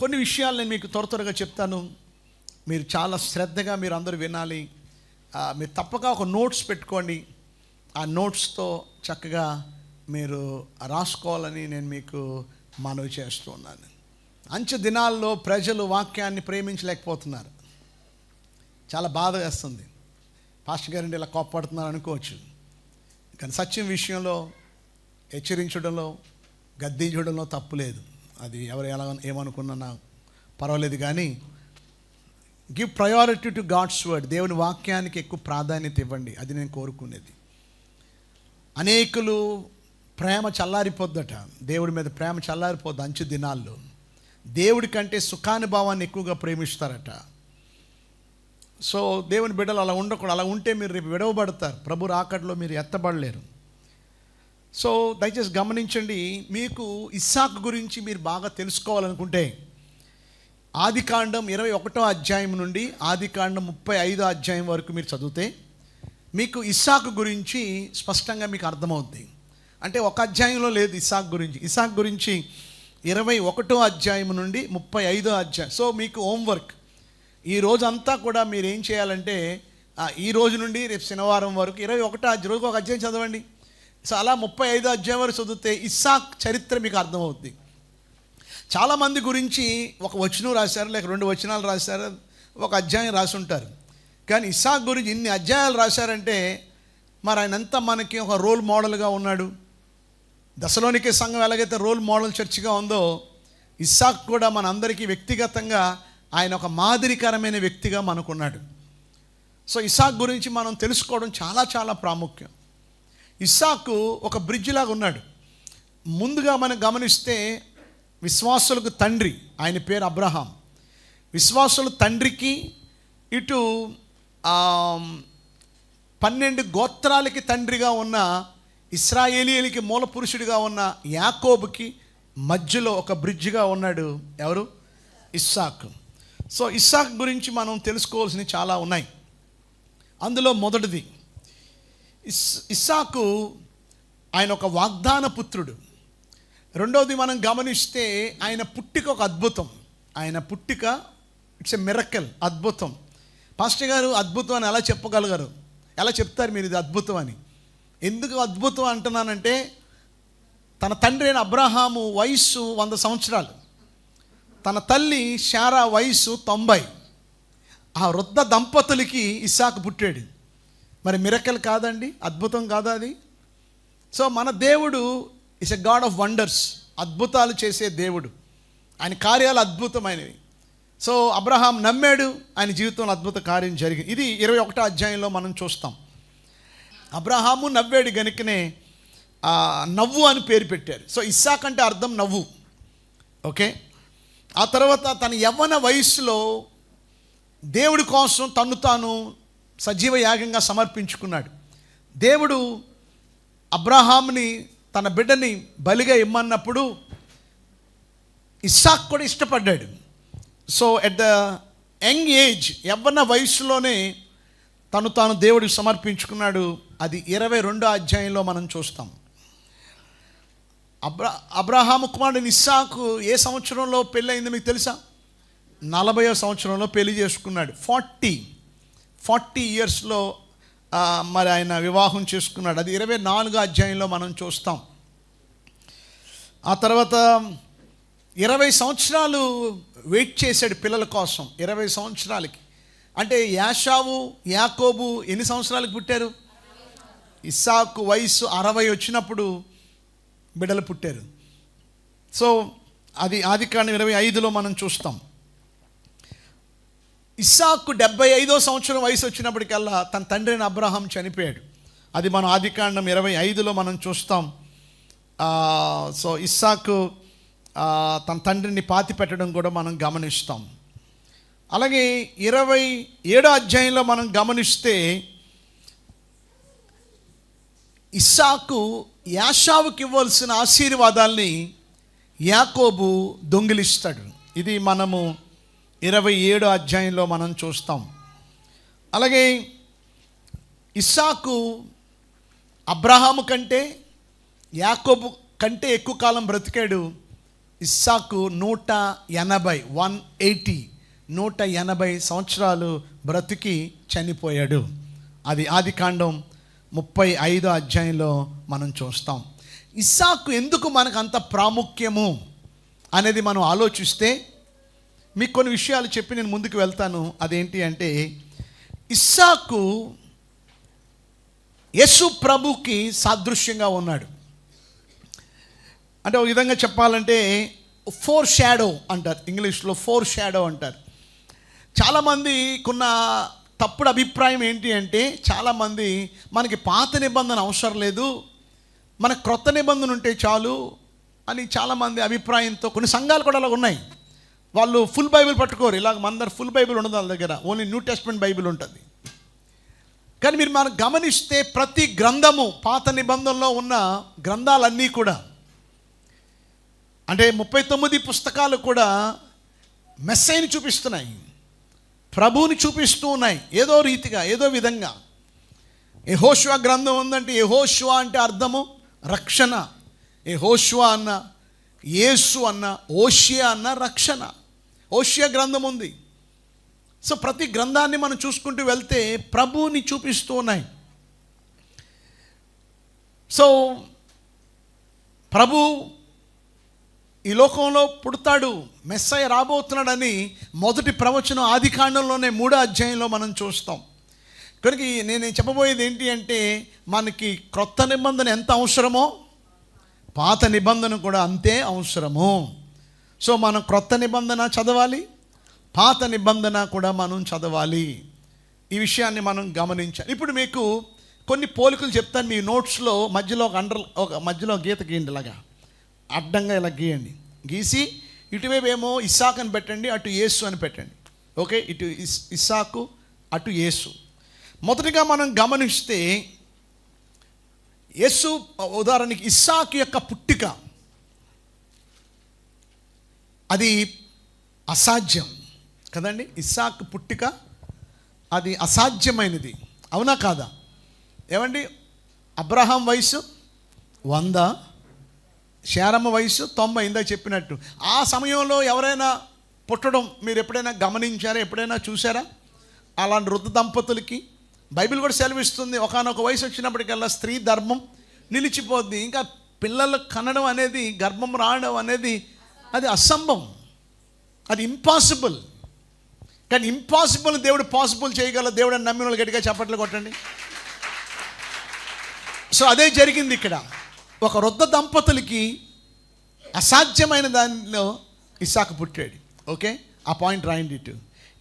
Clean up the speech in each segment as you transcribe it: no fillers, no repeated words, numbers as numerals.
కొన్ని విషయాలు నేను మీకు త్వరగా చెప్తాను. మీరు చాలా శ్రద్ధగా మీరు అందరూ వినాలి. మీరు తప్పక ఒక నోట్స్ పెట్టుకోండి. ఆ నోట్స్తో చక్కగా మీరు రాసుకోవాలని నేను మీకు మనవి చేస్తూ ఉన్నాను. అంచె దినాల్లో ప్రజలు వాక్యాన్ని ప్రేమించలేకపోతున్నారు. చాలా బాధ వేస్తుంది. పాస్టర్ గారంటే ఇలా కోప్పడుతున్నారు అనుకోవచ్చు, కానీ సత్యం విషయంలో హెచ్చరించడంలో, గద్దించడంలో తప్పు లేదు. అది ఎవరు ఎలా ఏమనుకున్నా పర్వాలేదు, కానీ give priority to God's word. దేవుని వాక్యానికి ఎక్కువ ప్రాధాన్యత ఇవ్వండి. అది నేను కోరుకునేది. అనేకులు ప్రేమ చల్లారిపోద్దట, దేవుడి మీద ప్రేమ చల్లారిపోద్ది. అంచు దినాల్లో దేవుడి కంటే సుఖానుభవాన్ని ఎక్కువగా ప్రేమిస్తారట. సో దేవుని బిడ్డలు అలా ఉండకూడదు. అలా ఉంటే మీరు రేపు విడవబడతారు. ప్రభు రాకడలో మీరు ఎత్తబడలేరు. సో దయచేసి గమనించండి. మీకు ఇస్సాకు గురించి మీరు బాగా తెలుసుకోవాలనుకుంటే ఆదికాండం 21వ అధ్యాయం నుండి ఆదికాండం 35వ అధ్యాయం వరకు మీరు చదివితే మీకు ఇస్సాకు గురించి స్పష్టంగా మీకు అర్థమవుద్ది. అంటే ఒక అధ్యాయంలో లేదు ఇస్సాకు గురించి. ఇస్సాకు గురించి 21వ అధ్యాయం నుండి 35వ అధ్యాయం. సో మీకు హోంవర్క్ ఈ రోజంతా కూడా మీరు ఏం చేయాలంటే ఈ రోజు నుండి రేపు శనివారం వరకు 21వ రోజు ఒక అధ్యాయం చదవండి. సో అలా 35వ అధ్యాయం వరకు చదివితే ఇస్సాక్ చరిత్ర మీకు అర్థమవుద్ది. చాలామంది గురించి ఒక వచనం రాశారు, లేక 2 వచనాలు రాశారు, ఒక అధ్యాయం రాసి ఉంటారు. కానీ ఇస్సాక్ గురించి ఇన్ని అధ్యాయాలు రాశారంటే మరి ఆయన అంతా మనకి ఒక రోల్ మోడల్గా ఉన్నాడు. దశలోనికే సంఘం ఎలాగైతే రోల్ మోడల్ చర్చిగా ఉందో, ఇస్సాక్ కూడా మన అందరికీ వ్యక్తిగతంగా ఆయన ఒక మాదిరికరమైన వ్యక్తిగా మనకున్నాడు. సో ఇస్సాక్ గురించి మనం తెలుసుకోవడం చాలా చాలా ప్రాముఖ్యం. ఇస్సాకు ఒక బ్రిడ్జ్ లాగా ఉన్నాడు. ముందుగా మనం గమనిస్తే విశ్వాసులకు తండ్రి, ఆయన పేరు అబ్రహాం. విశ్వాసుల తండ్రికి ఇటు 12 గోత్రాలకి తండ్రిగా ఉన్న ఇశ్రాయేలీయులకి మూల పురుషుడిగా ఉన్న యాకోబుకి మధ్యలో ఒక బ్రిడ్జిగా ఉన్నాడు. ఎవరు? ఇస్సాకు. సో ఇస్సాకు గురించి మనం తెలుసుకోవాల్సినవి చాలా ఉన్నాయి. అందులో మొదటిది ఇస్సాకు ఆయన ఒక వాగ్దాన పుత్రుడు. రెండవది మనం గమనిస్తే ఆయన పుట్టిక ఒక అద్భుతం. ఆయన పుట్టిక ఇట్స్ ఎ మిరకల్, అద్భుతం. పాస్టర్ గారు అద్భుతం అని ఎలా చెప్పగలగారు? ఎలా చెప్తారు మీరు ఇది అద్భుతం అని? ఎందుకు అద్భుతం అంటున్నానంటే తన తండ్రి అయిన అబ్రహాము వయస్సు 100 సంవత్సరాలు, తన తల్లి శారా వయస్సు 90. ఆ వృద్ధ దంపతులకి ఇస్సాకు పుట్టాడు. మరి మిరకల్ కాదండి? అద్భుతం కాదా అది? సో మన దేవుడు is a God of wonders, అద్భుతాలు చేసే దేవుడు. ఆయన కార్యాలు అద్భుతమైనవి. సో అబ్రహాం నమ్మాడు, ఆయన జీవితంలో అద్భుత కార్యం జరిగింది. ఇది 21వ అధ్యాయంలో మనం చూస్తాం. అబ్రహాము నవ్వాడు గనుకనే నవ్వు అని పేరు పెట్టారు. సో ఇస్సాక్ అంటే అర్థం నవ్వు. ఓకే. ఆ తర్వాత తన యవ్వన వయస్సులో దేవుడి కోసం తను తాను సజీవ యాగంగా సమర్పించుకున్నాడు. దేవుడు అబ్రహాంని తన బిడ్డని బలిగా ఇమ్మన్నప్పుడు ఇస్సాక్ కూడా ఇష్టపడ్డాడు. So at the young age, యవ్వన వయసులోనే తను తాను దేవుడికి సమర్పించుకున్నాడు. అది 22వ అధ్యాయంలో మనం చూస్తాం. అబ్రహాము కుమారుడు ఇస్సాకు ఏ సంవత్సరంలో పెళ్ళి అయిందో మీకు తెలుసా? 40వ సంవత్సరంలో పెళ్లి చేసుకున్నాడు. 40 ఇయర్స్లో మరి ఆయన వివాహం చేసుకున్నాడు. అది 24వ అధ్యాయంలో మనం చూస్తాం. ఆ తర్వాత 20 సంవత్సరాలు వెయిట్ చేశాడు పిల్లల కోసం. 20 సంవత్సరాలకి అంటే యాషావు యాకోబు ఎన్ని సంవత్సరాలకు పుట్టారు? ఇస్సాకు వయసు 60 వచ్చినప్పుడు బిడ్డలు పుట్టారు. సో అది ఆదికాండం 25లో మనం చూస్తాం. ఇస్సాకు 75వ సంవత్సరం వయసు వచ్చినప్పటికల్లా తన తండ్రి అయిన అబ్రహాం చనిపోయాడు. అది మనం ఆదికాండం 25లో మనం చూస్తాం. సో ఇస్సాకు తన తండ్రిని పాతి పెట్టడం కూడా మనం గమనిస్తాం. అలాగే 27వ అధ్యాయంలో మనం గమనిస్తే ఇస్సాకు యాషావుకి ఇవ్వాల్సిన ఆశీర్వాదాల్ని యాకోబు దొంగిలిస్తాడు. ఇది మనము 27వ అధ్యాయంలో మనం చూస్తాం. అలాగే ఇస్సాకు అబ్రహాము కంటే యాకోబు కంటే ఎక్కువ కాలం బ్రతికాడు. ఇస్సాకు 180 సంవత్సరాలు బ్రతికి చనిపోయాడు. అది ఆదికాండం 35 అధ్యాయంలో మనం చూస్తాం. ఇస్సాకు ఎందుకు మనకు అంత ప్రాముఖ్యము అనేది మనం ఆలోచిస్తే మీకు కొన్ని విషయాలు చెప్పి నేను ముందుకు వెళ్తాను. అదేంటి అంటే, ఇస్సాకు యేసు ప్రభుకి సాదృశ్యంగా ఉన్నాడు. అంటే ఒక విధంగా చెప్పాలంటే ఫోర్ షాడో అంటారు, ఇంగ్లీష్లో ఫోర్ షాడో అంటారు. చాలామంది కొన్న తప్పుడు అభిప్రాయం ఏంటి అంటే, చాలామంది మనకి పాత నిబంధన అవసరం లేదు, మనకు క్రొత్త నిబంధన ఉంటే చాలు అని చాలామంది అభిప్రాయంతో కొన్ని సంఘాలు కూడా అలా ఉన్నాయి. వాళ్ళు ఫుల్ బైబిల్ పట్టుకోరు. ఇలాగ మందరు ఫుల్ బైబిల్ ఉండదు వాళ్ళ దగ్గర, ఓన్లీ న్యూ టెస్ట్మెంట్ బైబిల్ ఉంటుంది. కానీ మీరు మనం గమనిస్తే ప్రతి గ్రంథము, పాత నిబంధనలో ఉన్న గ్రంథాలన్నీ కూడా, అంటే 39 పుస్తకాలు కూడా మెస్సైని చూపిస్తున్నాయి, ప్రభువుని చూపిస్తూ ఉన్నాయి. ఏదో రీతిగా, ఏదో విధంగా. యెహోషువ గ్రంథం ఉందంటే, యెహోషువ అంటే అర్థము రక్షణ. యెహోషువ అన్న, యేసు అన్న, ఓషియా అన్న రక్షణ. ఓషియా గ్రంథం ఉంది. సో ప్రతి గ్రంథాన్ని మనం చూసుకుంటూ వెళ్తే ప్రభువుని చూపిస్తూ ఉన్నాయి. సో ప్రభు ఈ లోకంలో పుడతాడు, మెస్సయ్య రాబోతున్నాడని మొదటి ప్రవచనం ఆదికాండంలోనే 3వ అధ్యాయంలో మనం చూస్తాం. కనుక నేను చెప్పబోయేది ఏంటి అంటే, మనకి క్రొత్త నిబంధన ఎంత అవసరమో పాత నిబంధన కూడా అంతే అవసరము. సో మనం క్రొత్త నిబంధన చదవాలి, పాత నిబంధన కూడా మనం చదవాలి. ఈ విషయాన్ని మనం గమనించాలి. ఇప్పుడు మీకు కొన్ని పోలికలు చెప్తాను. మీ నోట్స్లో మధ్యలో ఒక మధ్యలో గీత గీయండి, ఇలాగా అడ్డంగా ఇలా గీయండి. గీసి ఇటువైపు ఏమో ఇస్సాకు అని పెట్టండి, అటు యేసు అని పెట్టండి. ఓకే, ఇటు ఇస్సాకు, అటు యేసు. మొదటిగా మనం గమనిస్తే, యేసు ఉదాహరణకి ఇస్సాకు యొక్క పుట్టిక అది అసాధ్యం కదండి. ఇస్సాకు పుట్టిక అది అసాధ్యమైనది, అవునా కాదా? ఏమండి, అబ్రహాం వయసు 100, శారమ్మ వయసు 90, ఇందాక చెప్పినట్టు. ఆ సమయంలో ఎవరైనా పుట్టడం మీరు ఎప్పుడైనా గమనించారా, ఎప్పుడైనా చూసారా? అలాంటి వృద్ధ దంపతులకి బైబిల్ కూడా సెలవిస్తుంది, ఒకానొక వయసు వచ్చినప్పటికల్లా స్త్రీ ధర్మం నిలిచిపోద్ది. ఇంకా పిల్లలు కనడం అనేది, గర్భం రావడం అనేది అది అసంభవం, అది ఇంపాసిబుల్. కానీ ఇంపాసిబుల్ దేవుడు పాసిబుల్ చేయగల దేవుడు అని నమ్మిన వాళ్ళు గట్టిగా చప్పట్లు కొట్టండి. సో అదే జరిగింది ఇక్కడ. ఒక వృద్ధ దంపతులకి అసాధ్యమైన దానిలో ఇస్సాకు పుట్టాడు. ఓకే, ఆ పాయింట్ రాయండి.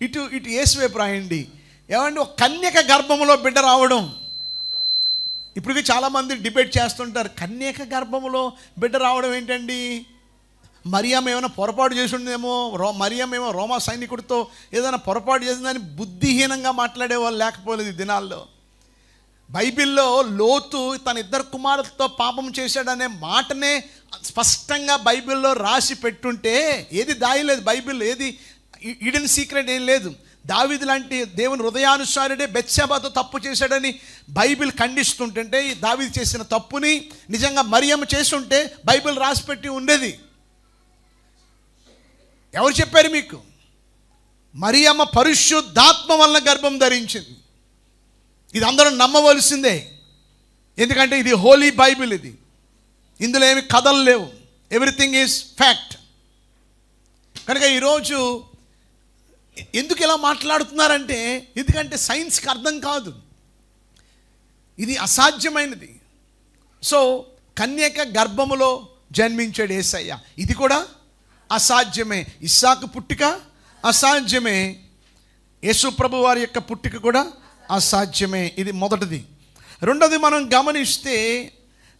ఇటు యేసు వైపు రాయండి. ఏమంటే ఒక కన్యక గర్భములో బిడ్డ రావడం. ఇప్పటికీ చాలామంది డిబేట్ చేస్తుంటారు, కన్యక గర్భములో బిడ్డ రావడం ఏంటండి? మరియమ్మ ఏమైనా పొరపాటు చేసి ఉండేమో, మరియమ్మ ఏమో రోమా సైనికుడితో ఏదైనా పొరపాటు చేసిందని బుద్ధిహీనంగా మాట్లాడేవాళ్ళు లేకపోలేదు ఈ దినాల్లో. బైబిల్లో లోతు తన 2 కుమారులతో పాపం చేశాడనే మాటనే స్పష్టంగా బైబిల్లో రాసి పెట్టుంటే, ఏది దాయలేదు బైబిల్, ఏది ఈడెన్ సీక్రెట్ ఏం లేదు. దావీదు లాంటి దేవుని హృదయానుసారుడే బెత్షెబాతో తప్పు చేశాడని బైబిల్ ఖండిస్తుంటే, దావీదు చేసిన తప్పుని నిజంగా మరియమ్మ చేస్తుంటే బైబిల్ రాసిపెట్టి ఉండేది. ఎవరు చెప్పారు మీకు? మరియమ్మ పరిశుద్ధాత్మ వలన గర్భం ధరించింది. ఇది అందరూ నమ్మవలసిందే, ఎందుకంటే ఇది హోలీ బైబిల్. ఇది, ఇందులో ఏమి కథలు లేవు, ఎవ్రీథింగ్ ఈజ్ ఫ్యాక్ట్. కనుక ఈరోజు ఎందుకు ఇలా మాట్లాడుతున్నారంటే, ఎందుకంటే సైన్స్కి అర్థం కాదు, ఇది అసాధ్యమైనది. సో కన్యక గర్భములో జన్మించాడు యేసయ్య, ఇది కూడా అసాధ్యమే. ఇస్సాకు పుట్టిక అసాధ్యమే, యేసు ప్రభు వారి యొక్క పుట్టిక కూడా అసాధ్యమే. ఇది మొదటిది. రెండోది, మనం గమనిస్తే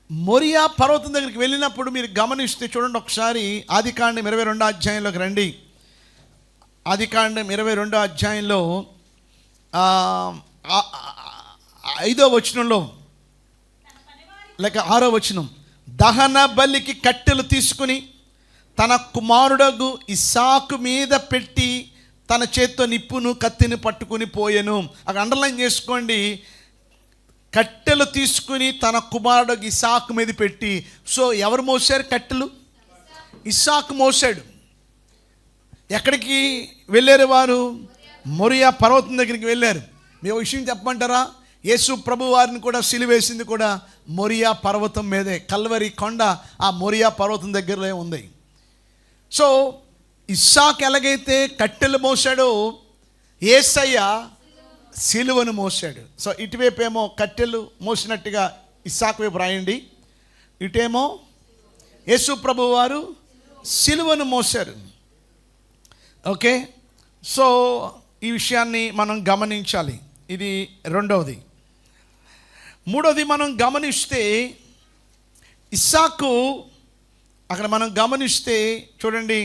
మోరియా పర్వతం దగ్గరికి వెళ్ళినప్పుడు మీరు గమనిస్తే చూడండి ఒకసారి, ఆదికాండం 22వ అధ్యాయంలోకి రండి. ఆదికాండం 22వ అధ్యాయంలో 5వ వచనంలో లేక 6వ వచనం, దహన బలికి కట్టెలు తీసుకుని తన కుమారుడగు ఇస్సాకు మీద పెట్టి తన చేత్తో నిప్పును కత్తిని పట్టుకుని పోయెను. అక్కడ అండర్లైన్ చేసుకోండి, కట్టెలు తీసుకుని తన కుమారుడు ఇస్సాకు మీద పెట్టి. సో ఎవరు మోసారు కట్టెలు? ఇస్సాకు మోసాడు. ఎక్కడికి వెళ్ళారు వారు? మొరియా పర్వతం దగ్గరికి వెళ్ళారు. మీ విషయం చెప్పమంటారా? యేసు ప్రభు వారిని కూడా సిలువేసింది కూడా మొరియా పర్వతం మీదే. కల్వరి కొండ ఆ మొరియా పర్వతం దగ్గరలో ఉంది. సో ఇస్సాకు ఎలాగైతే కట్టెలు మోసాడో యేసయ్య సిలువను మోసాడు. సో ఇటువైపు ఏమో కట్టెలు మోసినట్టుగా ఇస్సాకు వైపు రాయండి, ఇటేమో యేసు ప్రభు వారు సిలువను మోసారు. ఓకే, సో ఈ విషయాన్ని మనం గమనించాలి. ఇది రెండవది. మూడవది మనం గమనిస్తే ఇస్సాకు అక్కడ మనం గమనిస్తే చూడండి,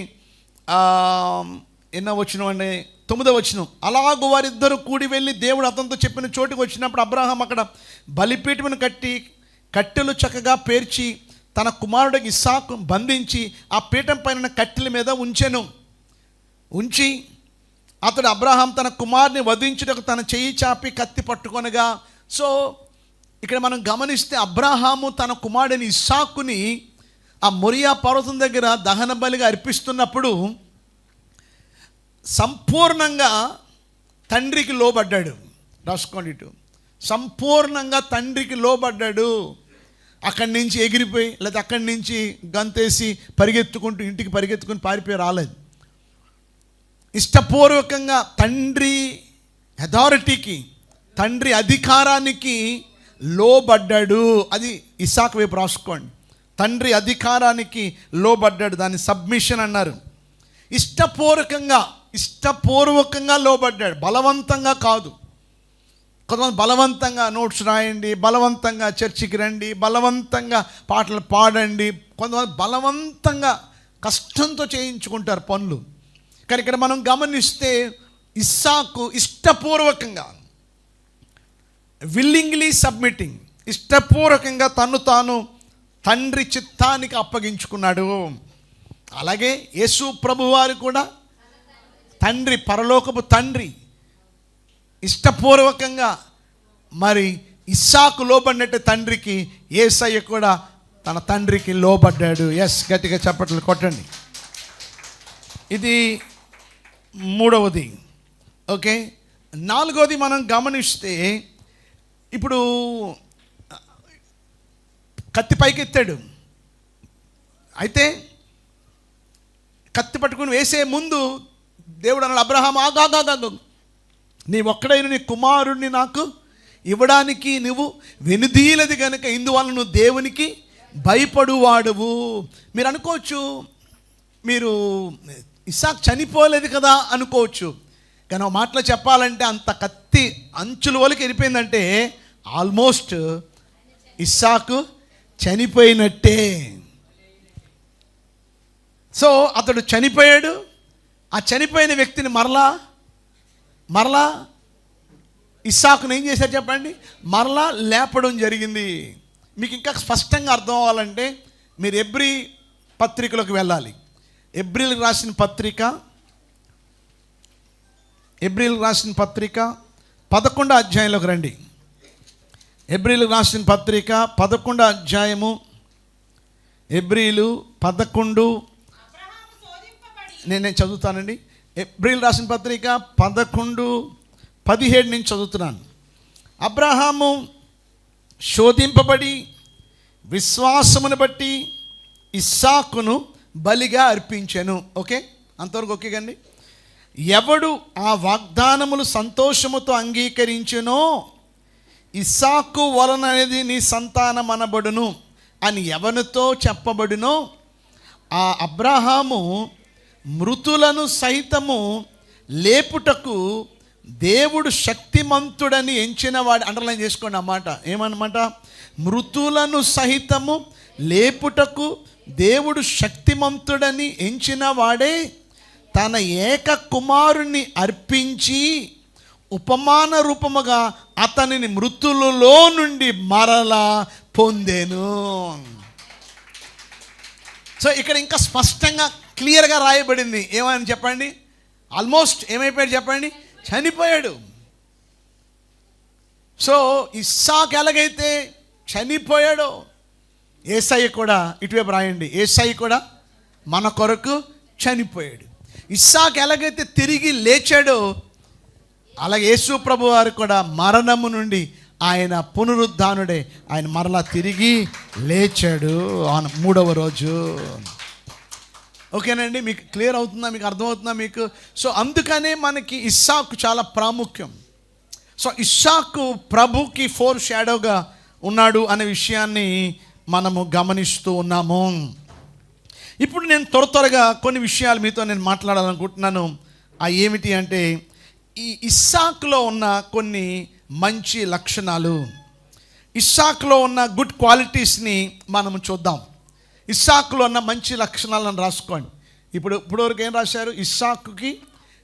ఎన్నో వచనం అండి, 9వ వచనం. అలాగూ వారిద్దరూ కూడి వెళ్ళి దేవుడు అతనితో చెప్పిన చోటుకు వచ్చినప్పుడు అబ్రహాం అక్కడ బలిపీఠమును కట్టి కట్టెలు చక్కగా పేర్చి తన కుమారుడికి ఇస్సాకు బంధించి ఆ పీఠం పైన కట్టెల మీద ఉంచి అతడు అబ్రహాం తన కుమారుని వధించుటకు తన చెయ్యి చాపి కత్తి పట్టుకొనగా. సో ఇక్కడ మనం గమనిస్తే అబ్రహాము తన కుమారుడిని ఇస్సాకుని ఆ మొరియా పర్వతం దగ్గర దహన బలిగా అర్పిస్తున్నప్పుడు సంపూర్ణంగా తండ్రికి లోబడ్డాడు. రాసుకోండి, ఇటు సంపూర్ణంగా తండ్రికి లోబడ్డాడు. అక్కడి నుంచి ఎగిరిపోయి లేదా అక్కడి నుంచి గంతేసి ఇంటికి పరిగెత్తుకుని పారిపోయి రాలేదు. ఇష్టపూర్వకంగా తండ్రి అథారిటీకి, తండ్రి అధికారానికి లోబడ్డాడు. అది ఇస్సాకు వైపు రాసుకోండి. తండ్రి అధికారానికి లోబడ్డాడు, దాన్ని సబ్మిషన్ అన్నారు. ఇష్టపూర్వకంగా లోబడ్డాడు, బలవంతంగా కాదు. కొంతమంది బలవంతంగా నోట్స్ రాయండి, బలవంతంగా చర్చికి రండి, బలవంతంగా పాటలు పాడండి, కొంతమంది బలవంతంగా కష్టంతో చేయించుకుంటారు పనులు. కానీ ఇక్కడ మనం గమనిస్తే ఇస్సాకు ఇష్టపూర్వకంగా, విల్లింగ్లీ సబ్మిటింగ్, ఇష్టపూర్వకంగా తాను తండ్రి చిత్తానికి అప్పగించుకున్నాడు. అలాగే యేసు ప్రభువారు కూడా తండ్రి, పరలోకపు తండ్రి ఇష్టపూర్వకంగా మరి ఇస్సాకు లోబడినట్టు తండ్రికి యేసయ్య కూడా తన తండ్రికి లోబడ్డాడు. ఎస్, గట్టిగా చప్పట్లు కొట్టండి. ఇది మూడవది. ఓకే, నాలుగవది మనం గమనిస్తే ఇప్పుడు కత్తి పైకెత్తాడు. అయితే కత్తి పట్టుకుని వేసే ముందు దేవుడు అన్నాడు, అబ్రహాం ఆగాగాగా, నీ ఒక్కడైన నీ కుమారుణ్ణి నాకు ఇవ్వడానికి నువ్వు వెనుదీయలేదు కనుక ఇందువల్ల నువ్వు దేవునికి భయపడువాడువు. మీరు అనుకోవచ్చు, మీరు ఇస్సాకు చనిపోలేదు కదా అనుకోవచ్చు. కానీ ఒక మాటలో చెప్పాలంటే అంత కత్తి అంచుల వరకు వెళ్ళిపోయిందంటే ఆల్మోస్ట్ ఇస్సాకు చనిపోయినట్టే. సో అతడు చనిపోయాడు. ఆ చనిపోయిన వ్యక్తిని మరలా ఇస్సాకును ఏం చేశారు చెప్పండి? మరలా లేపడం జరిగింది. మీకు ఇంకా స్పష్టంగా అర్థం అవ్వాలంటే మీరు ఎబ్రీ పత్రికలోకి వెళ్ళాలి. ఎబ్రీలకు రాసిన పత్రిక 11వ అధ్యాయంలోకి రండి. ఎబ్రీలకు రాసిన పత్రిక 11వ అధ్యాయము, ఎబ్రీలు 11, నేను చదువుతానండి. ఎబ్రీలు రాసిన పత్రిక 11:17 నుంచి చదువుతున్నాను. అబ్రహాము శోధింపబడి విశ్వాసమును బట్టి ఇస్సాకును బలిగా అర్పించెను. ఓకే, అంతవరకు ఓకే కండి. ఎవడు ఆ వాగ్దానములు సంతోషముతో అంగీకరించెనో ఇస్సాకు వలన అనేది నీ సంతానం అనబడును అని ఎవనితో చెప్పబడునో ఆ అబ్రహాము మృతులను సైతము లేపుటకు దేవుడు శక్తిమంతుడని ఎంచినవాడు. అండర్లైన్ చేసుకోండి అన్నమాట. ఏమన్నమాట? మృతులను సహితము లేపుటకు దేవుడు శక్తిమంతుడని ఎంచిన వాడే తన ఏక కుమారుని అర్పించి ఉపమాన రూపముగా అతనిని మృతులలో నుండి మరలా పొందెను. సో ఇక్కడ ఇంకా స్పష్టంగా క్లియర్గా రాయబడింది. ఏమని చెప్పండి? ఆల్మోస్ట్ ఏమైపోయాడు చెప్పండి? చనిపోయాడు. సో ఇస్సాకు ఎలాగైతే చనిపోయాడో యేసయ్య కూడా, ఇటువైపు రాయండి, యేసయ్య కూడా మన కొరకు చనిపోయాడు. ఇస్సాకు ఎలాగైతే తిరిగి లేచాడో అలాగే యేసు ప్రభు వారు కూడా మరణము నుండి ఆయన పునరుద్ధానుడే, ఆయన మరలా తిరిగి లేచాడు మూడవ రోజు. ఓకేనండి, మీకు క్లియర్ అవుతుందా? మీకు అర్థమవుతుందా మీకు? సో అందుకనే మనకి ఇస్సాకు చాలా ప్రాముఖ్యం. సో ఇస్సాకు ప్రభుకి ఫోర్ షాడోగా ఉన్నాడు అనే విషయాన్ని మనము గమనిస్తూ ఉన్నాము. ఇప్పుడు నేను త్వరగా కొన్ని విషయాలు మీతో నేను మాట్లాడాలనుకుంటున్నాను. ఏమిటి అంటే ఈ ఇస్సాకులో ఉన్న కొన్ని మంచి లక్షణాలు, ఇస్సాకులో ఉన్న గుడ్ క్వాలిటీస్ని మనము చూద్దాం. ఇస్సాకులో ఉన్న మంచి లక్షణాలను రాసుకోండి. ఇప్పటివరకు ఏం రాశారు? ఇస్సాకుకి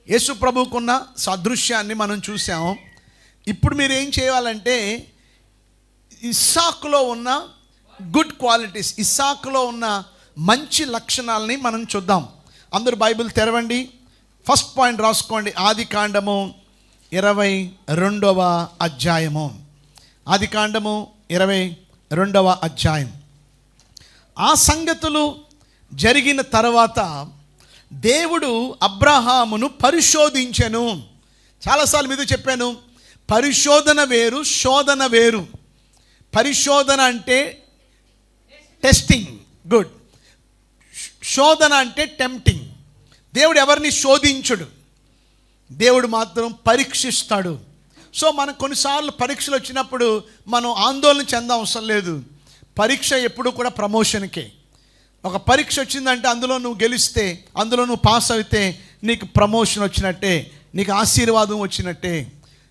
యేసు ప్రభువుకున్న సాదృశ్యాన్ని మనం చూసాము. ఇప్పుడు మీరు ఏం చేయాలంటే ఇస్సాకులో ఉన్న గుడ్ క్వాలిటీస్, ఇస్సాకులో ఉన్న మంచి లక్షణాలని మనం చూద్దాం. అందరూ బైబిల్ తెరవండి. ఫస్ట్ పాయింట్ రాసుకోండి. ఆదికాండము 22వ అధ్యాయము. ఆదికాండము 22వ అధ్యాయం. ఆ సంగతులు జరిగిన తర్వాత దేవుడు అబ్రహామును పరిశోధించెను. చాలాసార్లు మీతో చెప్పాను, పరిశోధన వేరు, శోధన వేరు. పరిశోధన అంటే టెస్టింగ్, గుడ్. శోధన అంటే టెంప్టింగ్. దేవుడు ఎవరిని శోధించడు, దేవుడు మాత్రం పరీక్షిస్తాడు. సో మనకు కొన్నిసార్లు పరీక్షలు వచ్చినప్పుడు మనం ఆందోళన చెందవసరం లేదు. పరీక్ష ఎప్పుడు కూడా ప్రమోషన్కే. ఒక పరీక్ష వచ్చిందంటే అందులో నువ్వు గెలిస్తే, అందులో నువ్వు పాస్ అయితే నీకు ప్రమోషన్ వచ్చినట్టే, నీకు ఆశీర్వాదం వచ్చినట్టే.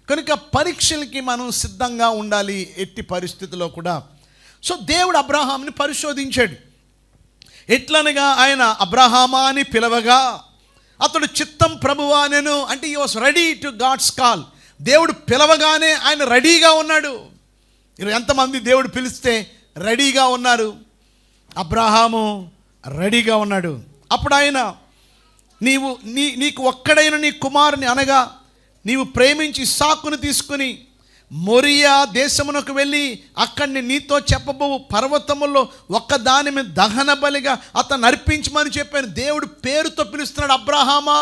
కనుక పరీక్షలకి మనం సిద్ధంగా ఉండాలి ఎట్టి పరిస్థితుల్లో కూడా. సో దేవుడు అబ్రహాంని పరిశోధించాడు. ఎట్లనగా ఆయన అబ్రహామా అని పిలవగా అతడు చిత్తం ప్రభువా నేను, అంటే he was ready to God's call. దేవుడు పిలవగానే ఆయన రెడీగా ఉన్నాడు. ఎంతమంది దేవుడు పిలిస్తే రెడీగా ఉన్నారు? అబ్రహాము రెడీగా ఉన్నాడు. అప్పుడు ఆయన నీకు ఒక్కడైన నీ కుమారుని అనగా నీవు ప్రేమించి ఇస్సాకును తీసుకుని మొరియా దేశమునకు వెళ్ళి అక్కడిని నీతో చెప్పబో పర్వతముల్లో ఒక్కదాని మీద దహన బలిగా అతను అర్పించమని చెప్పాను. దేవుడు పేరుతో పిలుస్తున్నాడు, అబ్రహామా.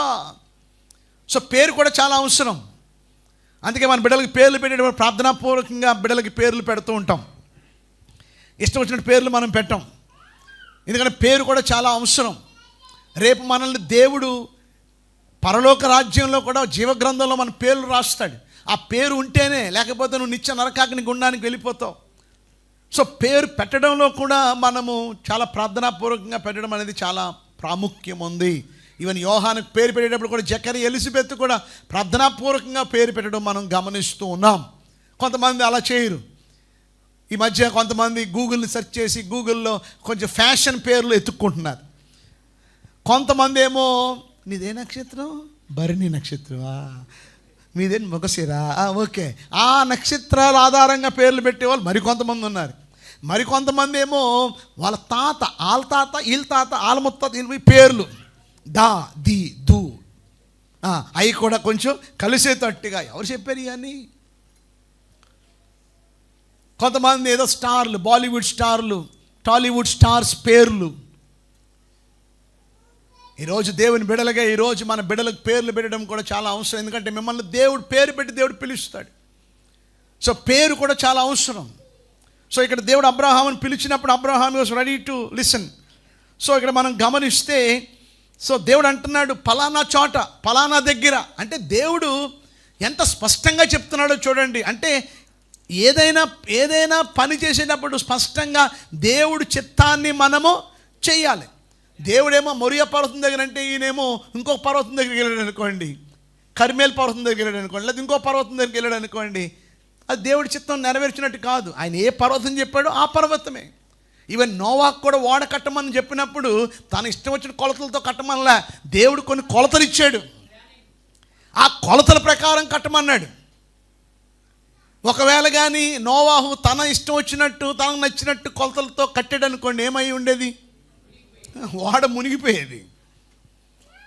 సో పేరు కూడా చాలా అవసరం. అందుకే మన బిడ్డలకి పేర్లు పెట్టేటప్పుడు ప్రార్థనాపూర్వకంగా బిడ్డలకి పేర్లు పెడుతూ ఉంటాం. ఇష్టం వచ్చినట్టు పేర్లు మనం పెట్టాం, ఎందుకంటే పేరు కూడా చాలా అవసరం. రేపు మనల్ని దేవుడు పరలోక రాజ్యంలో కూడా జీవగ్రంథంలో మన పేర్లు రాస్తాడు. ఆ పేరు ఉంటేనే, లేకపోతే నువ్వు నిత్య నరకాగ్ని గుండానికి వెళ్ళిపోతావు. సో పేరు పెట్టడంలో కూడా మనము చాలా ప్రార్థనాపూర్వకంగా పెట్టడం అనేది చాలా ప్రాముఖ్యం ఉంది. ఈవెన్ యోహానికి పేరు పెట్టేటప్పుడు కూడా జకరియా, ఎలిజబెత్ కూడా ప్రార్థనాపూర్వకంగా పేరు పెట్టడం మనం గమనిస్తూ ఉన్నాం. కొంతమంది అలా చేయరు. ఈ మధ్య కొంతమంది గూగుల్ని సెర్చ్ చేసి గూగుల్లో కొంచెం ఫ్యాషన్ పేర్లు ఎత్తుక్కుంటున్నారు. కొంతమంది ఏమో నీదే నక్షత్రం, భరణి నక్షత్రమా, మీదే మొగసిరా, ఓకే, ఆ నక్షత్రాల ఆధారంగా పేర్లు పెట్టేవాళ్ళు మరికొంతమంది ఉన్నారు. మరికొంతమంది ఏమో వాళ్ళ తాత, వాళ్ళ తాత, వీళ్ళ తాత, వాళ్ళ ముత్తాత పేర్లు దా, ది, దు, అవి కూడా కొంచెం కలిసేటట్టుగా. ఎవరు చెప్పారు ఇవన్నీ? కొంతమంది ఏదో స్టార్లు, బాలీవుడ్ స్టార్లు, టాలీవుడ్ స్టార్స్ పేర్లు. ఈరోజు దేవుని బిడ్డలుగా ఈరోజు మన బిడ్డలకు పేర్లు పెట్టడం కూడా చాలా అవసరం. ఎందుకంటే మిమ్మల్ని దేవుడు పేరు పెట్టి దేవుడు పిలుస్తాడు. సో పేరు కూడా చాలా అవసరం. సో ఇక్కడ దేవుడు అబ్రహాముని పిలిచినప్పుడు Abraham was ready to listen. So ఇక్కడ మనం గమనిస్తే, సో దేవుడు అంటున్నాడు పలానా చోట, పలానా దగ్గర. అంటే దేవుడు ఎంత స్పష్టంగా చెప్తున్నాడో చూడండి. అంటే ఏదైనా పని చేసేటప్పుడు స్పష్టంగా దేవుడు చిత్తాన్ని మనము చెయ్యాలి. దేవుడేమో మొరియా పర్వతం దగ్గర అంటే ఈయనేమో ఇంకొక పర్వతం దగ్గరికి వెళ్ళాడు అనుకోండి, కర్మేల్ పర్వతం దగ్గరికి వెళ్ళాడు అనుకోండి, లేదా ఇంకో పర్వతం దగ్గరికి వెళ్ళాడు అనుకోండి, అది దేవుడి చిత్తం నెరవేర్చినట్టు కాదు. ఆయన ఏ పర్వతం చెప్పాడో ఆ పర్వతమే. ఈవెన్ నోవాకు కూడా ఓడ కట్టమని చెప్పినప్పుడు తను ఇష్టం వచ్చిన కొలతలతో కట్టమనలా, దేవుడు కొన్ని కొలతలు ఇచ్చాడు, ఆ కొలతల ప్రకారం కట్టమన్నాడు. ఒకవేళ కానీ నోవాహు తన ఇష్టం వచ్చినట్టు, తనకు నచ్చినట్టు కొలతలతో కట్టాడు అనుకోండి, ఏమై ఉండేది? ఓడ మునిగిపోయేది.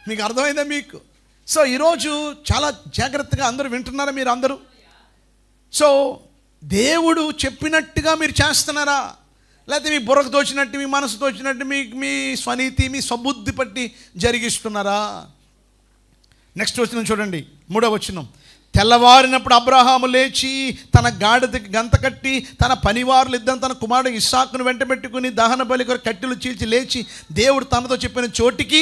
మీకు అర్థమైందా మీకు? సో ఈరోజు చాలా జాగ్రత్తగా అందరూ వింటున్నారా మీరు అందరూ? సో దేవుడు చెప్పినట్టుగా మీరు చేస్తున్నారా? లేకపోతే మీ బుర్రకు తోచినట్టు, మీ మనసు తోచినట్టు, మీ స్వనీతి, మీ స్వబుద్ధి పట్టి జరిగిస్తున్నారా? నెక్స్ట్ వచనం చూడండి, 3వ వచనం. తెల్లవారినప్పుడు అబ్రహాము లేచి తన గాడిదకి గంత కట్టి తన పనివారులు ఇద్దరు తన కుమారుడు ఇస్సాకును వెంట పెట్టుకుని దహన బలి కొరకు కట్టెలు చీల్చి లేచి దేవుడు తనతో చెప్పిన చోటికి.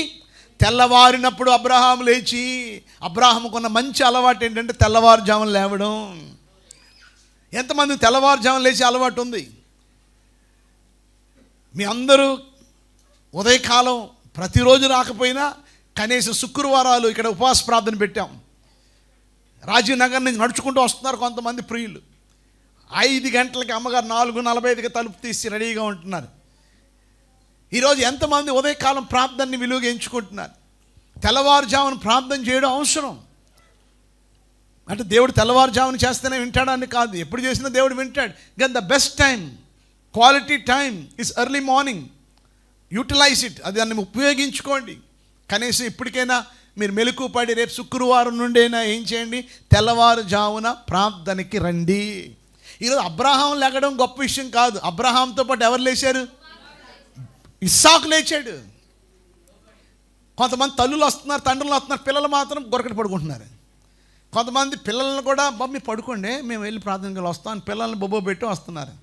తెల్లవారినప్పుడు అబ్రహాము లేచి, అబ్రహాముకున్న మంచి అలవాటు ఏంటంటే తెల్లవారుజామున లేవడం. ఎంతమంది తెల్లవారుజామున లేచి అలవాటు ఉంది? మీ అందరూ ఉదయకాలం ప్రతిరోజు రాకపోయినా కనీసం శుక్రవారాలు ఇక్కడ ఉపవాస ప్రార్థన పెట్టాం. రాజీవ్ నగర్ నుంచి నడుచుకుంటూ వస్తున్నారు కొంతమంది ప్రియులు. 5 గంటలకి అమ్మగారు 4:45కి తలుపు తీసి రెడీగా ఉంటున్నారు. ఈరోజు ఎంతమంది ఉదయకాలం ప్రార్థనని విలువగా ఎంచుకుంటున్నారు? తెల్లవారుజామున ప్రార్థన చేయడం అవసరం. అంటే దేవుడు తెల్లవారుజామున చేస్తేనే వింటాడని కాదు, ఎప్పుడు చేసినా దేవుడు వింటాడు. కానీ the best time, quality time is early morning. Utilise it, అది దాన్ని ఉపయోగించుకోండి. కనీసం ఇప్పటికైనా మీరు మెలకుపడి రేపు శుక్రవారం నుండైనా ఏం చేయండి, తెల్లవారుజామున ప్రార్థనకి రండి. ఈరోజు అబ్రహాం లేగడం గొప్ప విషయం కాదు. అబ్రహాంతో పాటు ఎవరు లేచారు? ఇస్సాకు లేచాడు. కొంతమంది తల్లులు వస్తున్నారు, తండ్రులు వస్తున్నారు, పిల్లలు మాత్రం గొరకటి పడుకుంటున్నారు. కొంతమంది పిల్లలను కూడా మమ్మీ పడుకోండి మేము వెళ్ళి ప్రార్థనకి వస్తాం, పిల్లల్ని బొబ్బో పెట్టి వస్తున్నారు.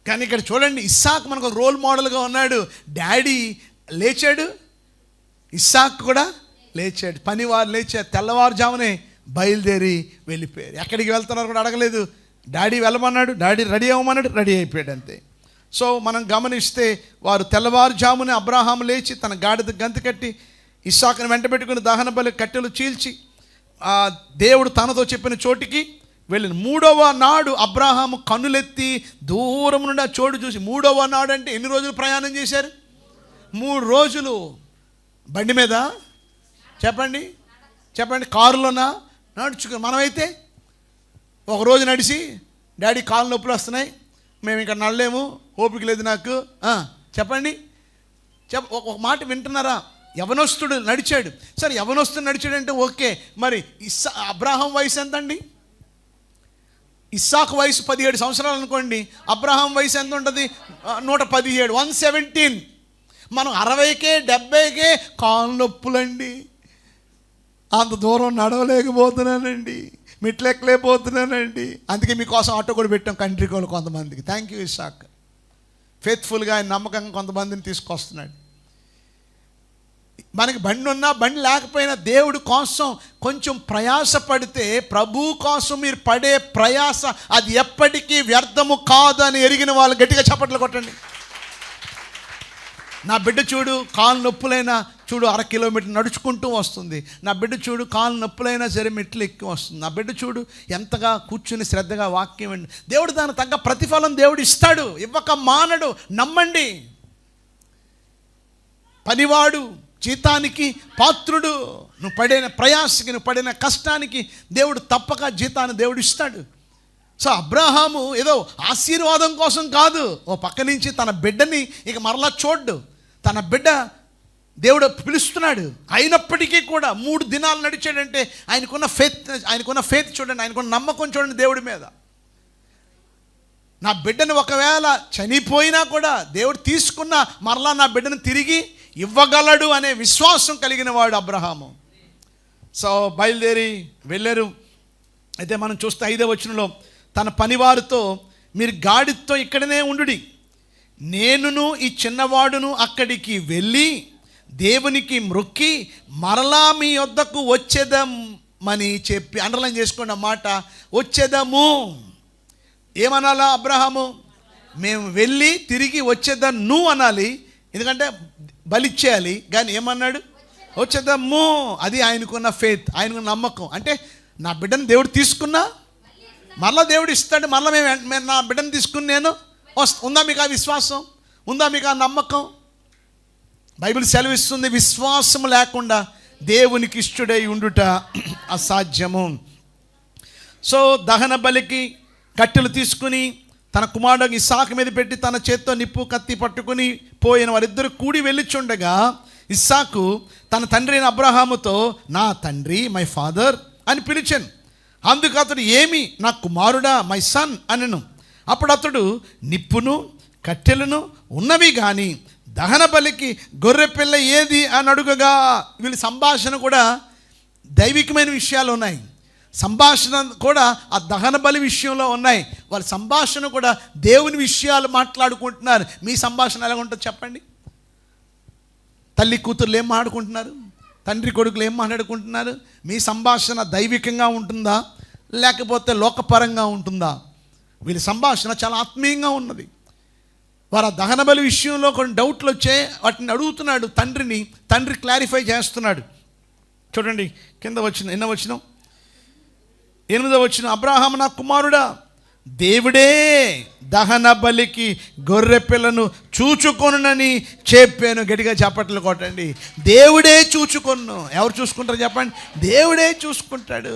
కానీ ఇక్కడ చూడండి, ఇస్సాకు మనకు రోల్ మోడల్గా ఉన్నాడు. డాడీ లేచాడు, ఇస్సాకు కూడా లేచాడు, పనివారు లేచారు. తెల్లవారుజామునే బయలుదేరి వెళ్ళిపోయారు. ఎక్కడికి వెళ్తున్నారు కూడా అడగలేదు. డాడీ వెళ్ళమన్నాడు, డాడీ రెడీ అవ్వమన్నాడు, రెడీ అయిపోయాడు అంతే. సో మనం గమనిస్తే వారు తెల్లవారుజామునే అబ్రహాము లేచి తన గాడిద గంతి కట్టి ఇస్సాకుని వెంట పెట్టుకుని దహన బలి కట్టెలు చీల్చి దేవుడు తనతో చెప్పిన చోటికి వెళ్ళిన. 3వ నాడు అబ్రహాము కన్నులెత్తి దూరం నుండి ఆ చోటు చూసి, 3వ నాడు అంటే ఎన్ని రోజులు ప్రయాణం చేశారు? 3 రోజులు. బండి మీద చెప్పండి, కారులోనా, నడుచుకుని. మనమైతే ఒకరోజు నడిచి డాడీ కాళ్ళు నొప్పులు వస్తున్నాయి, మేము ఇక్కడ నడలేము, ఓపిక లేదు నాకు, చెప్పండి. ఒక మాట వింటున్నారా? యవనస్తుడు నడిచాడు. సరే, యవనస్తుడు నడిచాడంటే ఓకే. మరి అబ్రహాం వయసు ఎంత అండి? ఇస్సాకు వయసు 17 సంవత్సరాలు అనుకోండి. అబ్రహాం వయసు ఎంత ఉంటుంది? 117, 117. మనం 60కే 70కే కాళ్ళు నొప్పులండి, అంత దూరం నడవలేకపోతున్నానండి, మెట్లెక్కలేకపోతున్నానండి. అందుకే మీకోసం ఆటో కూడా పెట్టాం కంట్రీ కోళ్ళు కొంతమందికి. Thank you Isaac. ఫెయిత్ఫుల్గా ఆయన నమ్మకంగా కొంతమందిని తీసుకొస్తున్నాడు. మనకి బండి ఉన్నా బండి లేకపోయినా దేవుడి కోసం కొంచెం ప్రయాసపడితే, ప్రభు కోసం మీరు పడే ప్రయాస అది ఎప్పటికీ వ్యర్థము కాదని ఎరిగిన వాళ్ళు గట్టిగా చప్పట్లు కొట్టండి. నా బిడ్డ చూడు, కాలు నొప్పులైనా చూడు 1/2 కిలోమీటర్ నడుచుకుంటూ వస్తుంది. నా బిడ్డ చూడు, కాలు నొప్పులైనా సరే మెట్లు ఎక్కి వస్తుంది. నా బిడ్డ చూడు ఎంతగా కూర్చుని శ్రద్ధగా వాక్యం విండి. దేవుడు దానికి తగ్గ ప్రతిఫలం దేవుడు ఇస్తాడు, ఇవ్వక మానడు. నమ్మండి. పనివాడు జీతానికి పాత్రుడు. నువ్వు పడిన ప్రయాసకి, నువ్వు పడిన కష్టానికి దేవుడు తప్పక జీతాన్ని దేవుడు ఇస్తాడు. సో అబ్రహాము ఏదో ఆశీర్వాదం కోసం కాదు, ఓ పక్క నుంచి తన బిడ్డని ఇక మరలా చూడ్డు. తన బిడ్డ దేవుడు పిలుస్తున్నాడు. అయినప్పటికీ కూడా 3 దినాలు నడిచాడంటే ఆయనకున్న ఫెయిత్ చూడండి, ఆయనకున్న నమ్మకం చూడండి దేవుడి మీద. నా బిడ్డను ఒకవేళ చనిపోయినా కూడా దేవుడు తీసుకున్న మరలా నా బిడ్డను తిరిగి ఇవ్వగలడు అనే విశ్వాసం కలిగిన వాడు అబ్రహాము. సో బయలుదేరి వెళ్ళారు. అయితే మనం చూస్తే 5వ వచనంలో తన పనివారితో, మీరు గాడితో ఇక్కడనే ఉండుడి, నేనును ఈ చిన్నవాడును అక్కడికి వెళ్ళి దేవునికి మ్రొక్కి మరలా మీ వద్దకు వచ్చేదమని చెప్పి. అండర్లైన్ చేసుకోండి ఆ మాట, వచ్చేదము. ఏమనాలా అబ్రహాము? మేము వెళ్ళి తిరిగి వచ్చేదను అనాలి, ఎందుకంటే బలిచ్చేయాలి. కానీ ఏమన్నాడు? వచ్చేదము. అది ఆయనకున్న ఫెయిత్, ఆయనకున్న నమ్మకం. అంటే నా బిడ్డను దేవుడు తీసుకున్నా మరలా దేవుడు ఇస్తాడు, మరలా మేము నా బిడ్డను తీసుకుని నేను ఉందా మీకు ఆ విశ్వాసం? ఉందా మీకు ఆ నమ్మకం? బైబిల్ సెలవిస్తుంది, విశ్వాసం లేకుండా దేవునికి ఇష్టడై ఉండుట అసాధ్యము. సో దహన బలికి కట్టెలు తీసుకుని తన కుమారుడు ఇస్సాకు మీద పెట్టి తన చేత్తో నిప్పు కత్తి పట్టుకుని పోయిన వారిద్దరు కూడి వెళ్ళిచుండగా ఇస్సాకు తన తండ్రి అయిన అబ్రహాముతో, నా తండ్రి, మై ఫాదర్ అని పిలిచాను. అందుకు అతడు, ఏమి నా కుమారుడా, మై సన్ అనెను. అప్పుడు అతడు నిప్పును కట్టెలను ఉన్నవి కానీ దహన బలికి గొర్రె పిల్ల ఏది అని అడుగగా, వీళ్ళ సంభాషణ కూడా దైవికమైన విషయాలు ఉన్నాయి, సంభాషణ కూడా ఆ దహన బలి విషయంలో ఉన్నాయి. వాళ్ళ సంభాషణ కూడా దేవుని విషయాలు మాట్లాడుకుంటున్నారు. మీ సంభాషణ ఎలా ఉంటుంది చెప్పండి? తల్లి కూతుర్లు ఏం మాట్లాడుకుంటున్నారు? తండ్రి కొడుకులు ఏం మాట్లాడుకుంటున్నారు? మీ సంభాషణ దైవికంగా ఉంటుందా లేకపోతే లోకపరంగా ఉంటుందా? వీళ్ళ సంభాషణ చాలా ఆత్మీయంగా ఉన్నది. వారు ఆ దహన బలి విషయంలో కొన్ని డౌట్లు వచ్చాయి, వాటిని అడుగుతున్నాడు తండ్రిని. తండ్రి క్లారిఫై చేస్తున్నాడు. చూడండి కింద వచ్చిన ఎన్న వచ్చిన 8వ వచనం, అబ్రాహాము నా కుమారుడా, దేవుడే దహన బలికి గొర్రె పిల్లను చూచుకొనునని చెప్పాను. గట్టిగా చప్పట్లు కొట్టండి. దేవుడే చూచుకొను. ఎవరు చూసుకుంటారు చెప్పండి? దేవుడే చూసుకుంటాడు.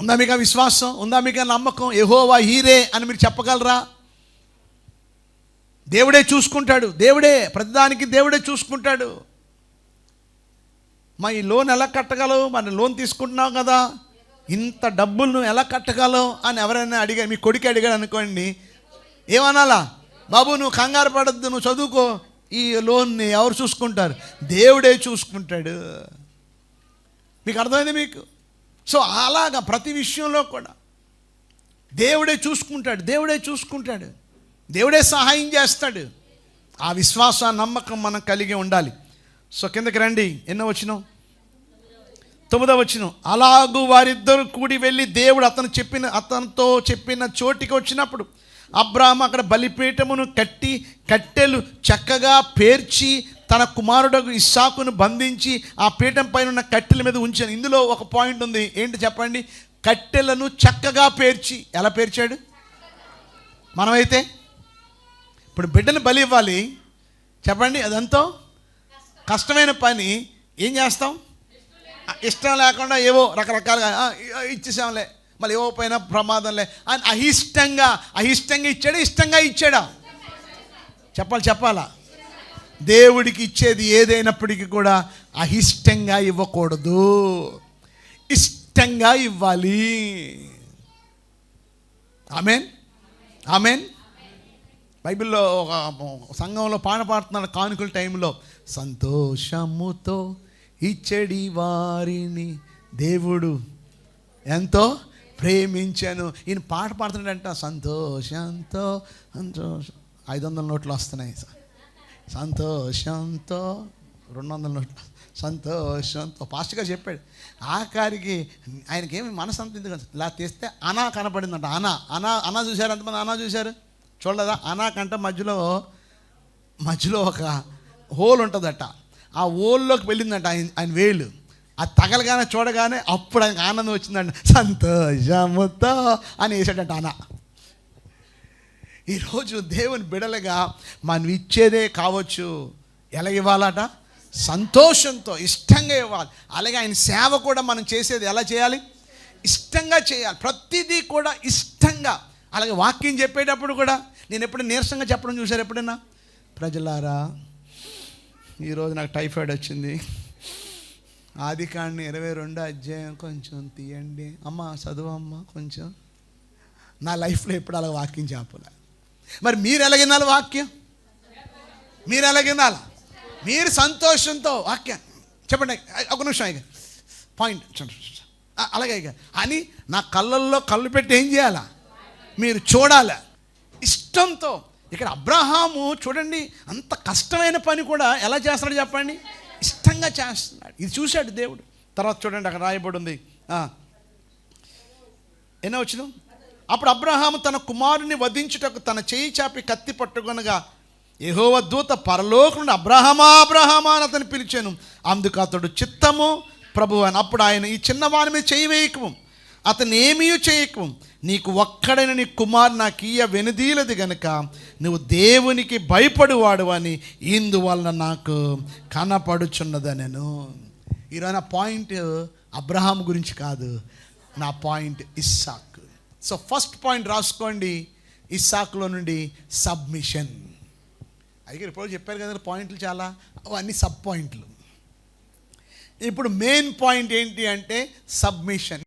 ఉందా మీకు ఆ విశ్వాసం? ఉందా మీకు ఆ నమ్మకం? యెహోవా హీరే అని మీరు చెప్పగలరా? దేవుడే చూసుకుంటాడు. దేవుడే ప్రతిదానికి దేవుడే చూసుకుంటాడు. మా ఈ లోన్ ఎలా కట్టగలవు? మన లోన్ తీసుకుంటున్నావు కదా, ఇంత డబ్బులు నువ్వు ఎలా కట్టగలవు అని ఎవరైనా అడిగారు, మీ కొడుకు అడిగాడు అనుకోండి, ఏమనాలా? బాబు నువ్వు కంగారు పడద్దు, నువ్వు చదువుకో, ఈ లోన్ని ఎవరు చూసుకుంటారు? దేవుడే చూసుకుంటాడు. మీకు అర్థమైంది మీకు? సో అలాగా ప్రతి విషయంలో కూడా దేవుడే చూసుకుంటాడు. దేవుడే చూసుకుంటాడు. దేవుడే సహాయం చేస్తాడు. ఆ విశ్వాస నమ్మకం మనం కలిగి ఉండాలి. సో కిందకి రండి. ఎన్నో వచనం? 9వ వచనం. అలాగూ వారిద్దరు కూడి వెళ్ళి దేవుడు అతనితో చెప్పిన చోటికి వచ్చినప్పుడు అబ్రాహాము అక్కడ బలిపీఠమును కట్టి కట్టెలు చక్కగా పేర్చి తన కుమారుడు ఇస్సాకును బంధించి ఆ పీఠం పైన ఉన్న కట్టెల మీద ఉంచాను. ఇందులో ఒక పాయింట్ ఉంది. ఏంటి చెప్పండి? కట్టెలను చక్కగా పేర్చి. ఎలా పేర్చాడు? మనమైతే ఇప్పుడు బిడ్డను బలి ఇవ్వాలి చెప్పండి, అదంతా కష్టమైన పని. ఏం చేస్తాం? ఇష్టం లేకుండా ఏవో రకరకాలుగా ఇచ్చేసాంలే, మళ్ళీ ఏవో పైన ప్రమాదంలే అని అయిష్టంగా ఇచ్చాడా? ఇష్టంగా ఇచ్చాడా? చెప్పాలా? దేవుడికి ఇచ్చేది ఏదైనప్పటికీ కూడా అయిష్టంగా ఇవ్వకూడదు, ఇష్టంగా ఇవ్వాలి. ఆమేన్, ఆమేన్. బైబిల్లో ఒక సంఘంలో పాడుతున్నాడు కానుకల టైంలో, సంతోషముతో ఇచ్చడి వారిని దేవుడు ఎంతో ప్రేమించాను. ఈయన పాట పాడుతున్నాడంట, సంతోషంతో 500 నోట్లు వస్తున్నాయి, సంతోషంతో 200 నోట్లు, సంతోషంతో పాస్ట్గా చెప్పాడు. ఆఖరికి ఆయనకేమి మనసు అంత ఇలా తీస్తే అనా కనపడిందంట. అనా చూశారు? ఎంతమంది అనా చూశారు? చూడలేదా? అనా కంట మధ్యలో ఒక హోల్ ఉంటుందట. ఆ హోల్లోకి వెళ్ళిందంట ఆయన వేలు. అది తగలగానే చూడగానే అప్పుడు ఆయనకు ఆనందం వచ్చిందంట. సంతోషముతో అని వేసాడట అనా. ఈరోజు దేవుని బిడలుగా మనం ఇచ్చేదే కావచ్చు, ఎలా ఇవ్వాలట? సంతోషంతో, ఇష్టంగా ఇవ్వాలి. అలాగే ఆయన సేవ కూడా మనం చేసేది ఎలా చేయాలి? ఇష్టంగా చేయాలి. ప్రతిదీ కూడా ఇష్టంగా. అలాగే వాక్యం చెప్పేటప్పుడు కూడా నేను ఎప్పుడు నీరసంగా చెప్పడం చూశారు ఎప్పుడైనా? ప్రజలారా, ఈరోజు నాకు టైఫాయిడ్ వచ్చింది, ఆదికాండం 22వ అధ్యాయం కొంచెం తీయండి అమ్మ, చదువు అమ్మ కొంచెం. నా లైఫ్లో ఎప్పుడు అలా వాక్యం చెప్పలే. మరి మీరు ఎలాగినాలి వాక్యం? మీరు ఎలాగినాలి? మీరు సంతోషంతో వాక్యం చెప్పండి. ఒక నిమిషం ఇక పాయింట్ అలాగే ఇక అని నా కళ్ళల్లో కళ్ళు పెట్టి ఏం చేయాలా? మీరు చూడాలి ఇష్టంతో. ఇక్కడ అబ్రహాము చూడండి, అంత కష్టమైన పని కూడా ఎలా చేస్తున్నాడు చెప్పండి? ఇష్టంగా చేస్తున్నాడు. ఇది చూశాడు దేవుడు. తర్వాత చూడండి అక్కడ రాయబడి ఉంది, ఎన్నో వచ్చిన. అప్పుడు అబ్రహాము తన కుమారుని వధించుటకు తన చేయి చాపి కత్తి పట్టుకొనగా యెహోవా దూత పరలోకం నుండి అబ్రహామా అబ్రహామా అని అతను పిలిచాను. అందుకు అతడు చిత్తము ప్రభువు అని. అప్పుడు ఆయన, ఈ చిన్నవాని మీద చేయి వేయకము, అతను ఏమీ చేయకము, నీకు ఒక్కడైన నీ కుమారు నాకు ఇయ్య వెనుదీలది గనుక నువ్వు దేవునికి భయపడువాడు అని ఇందువలన నాకు కనపడుచున్నదనెను. ఈరోజు నా పాయింట్ అబ్రహాం గురించి కాదు, నా పాయింట్ ఇస్సాకు. సో ఫస్ట్ పాయింట్ రాసుకోండి, ఇస్సాకులో నుండి సబ్మిషన్. అయితే ఇప్పుడు చెప్పారు కదా పాయింట్లు చాలా, అవన్నీ సబ్ పాయింట్లు. ఇప్పుడు మెయిన్ పాయింట్ ఏంటి అంటే సబ్మిషన్.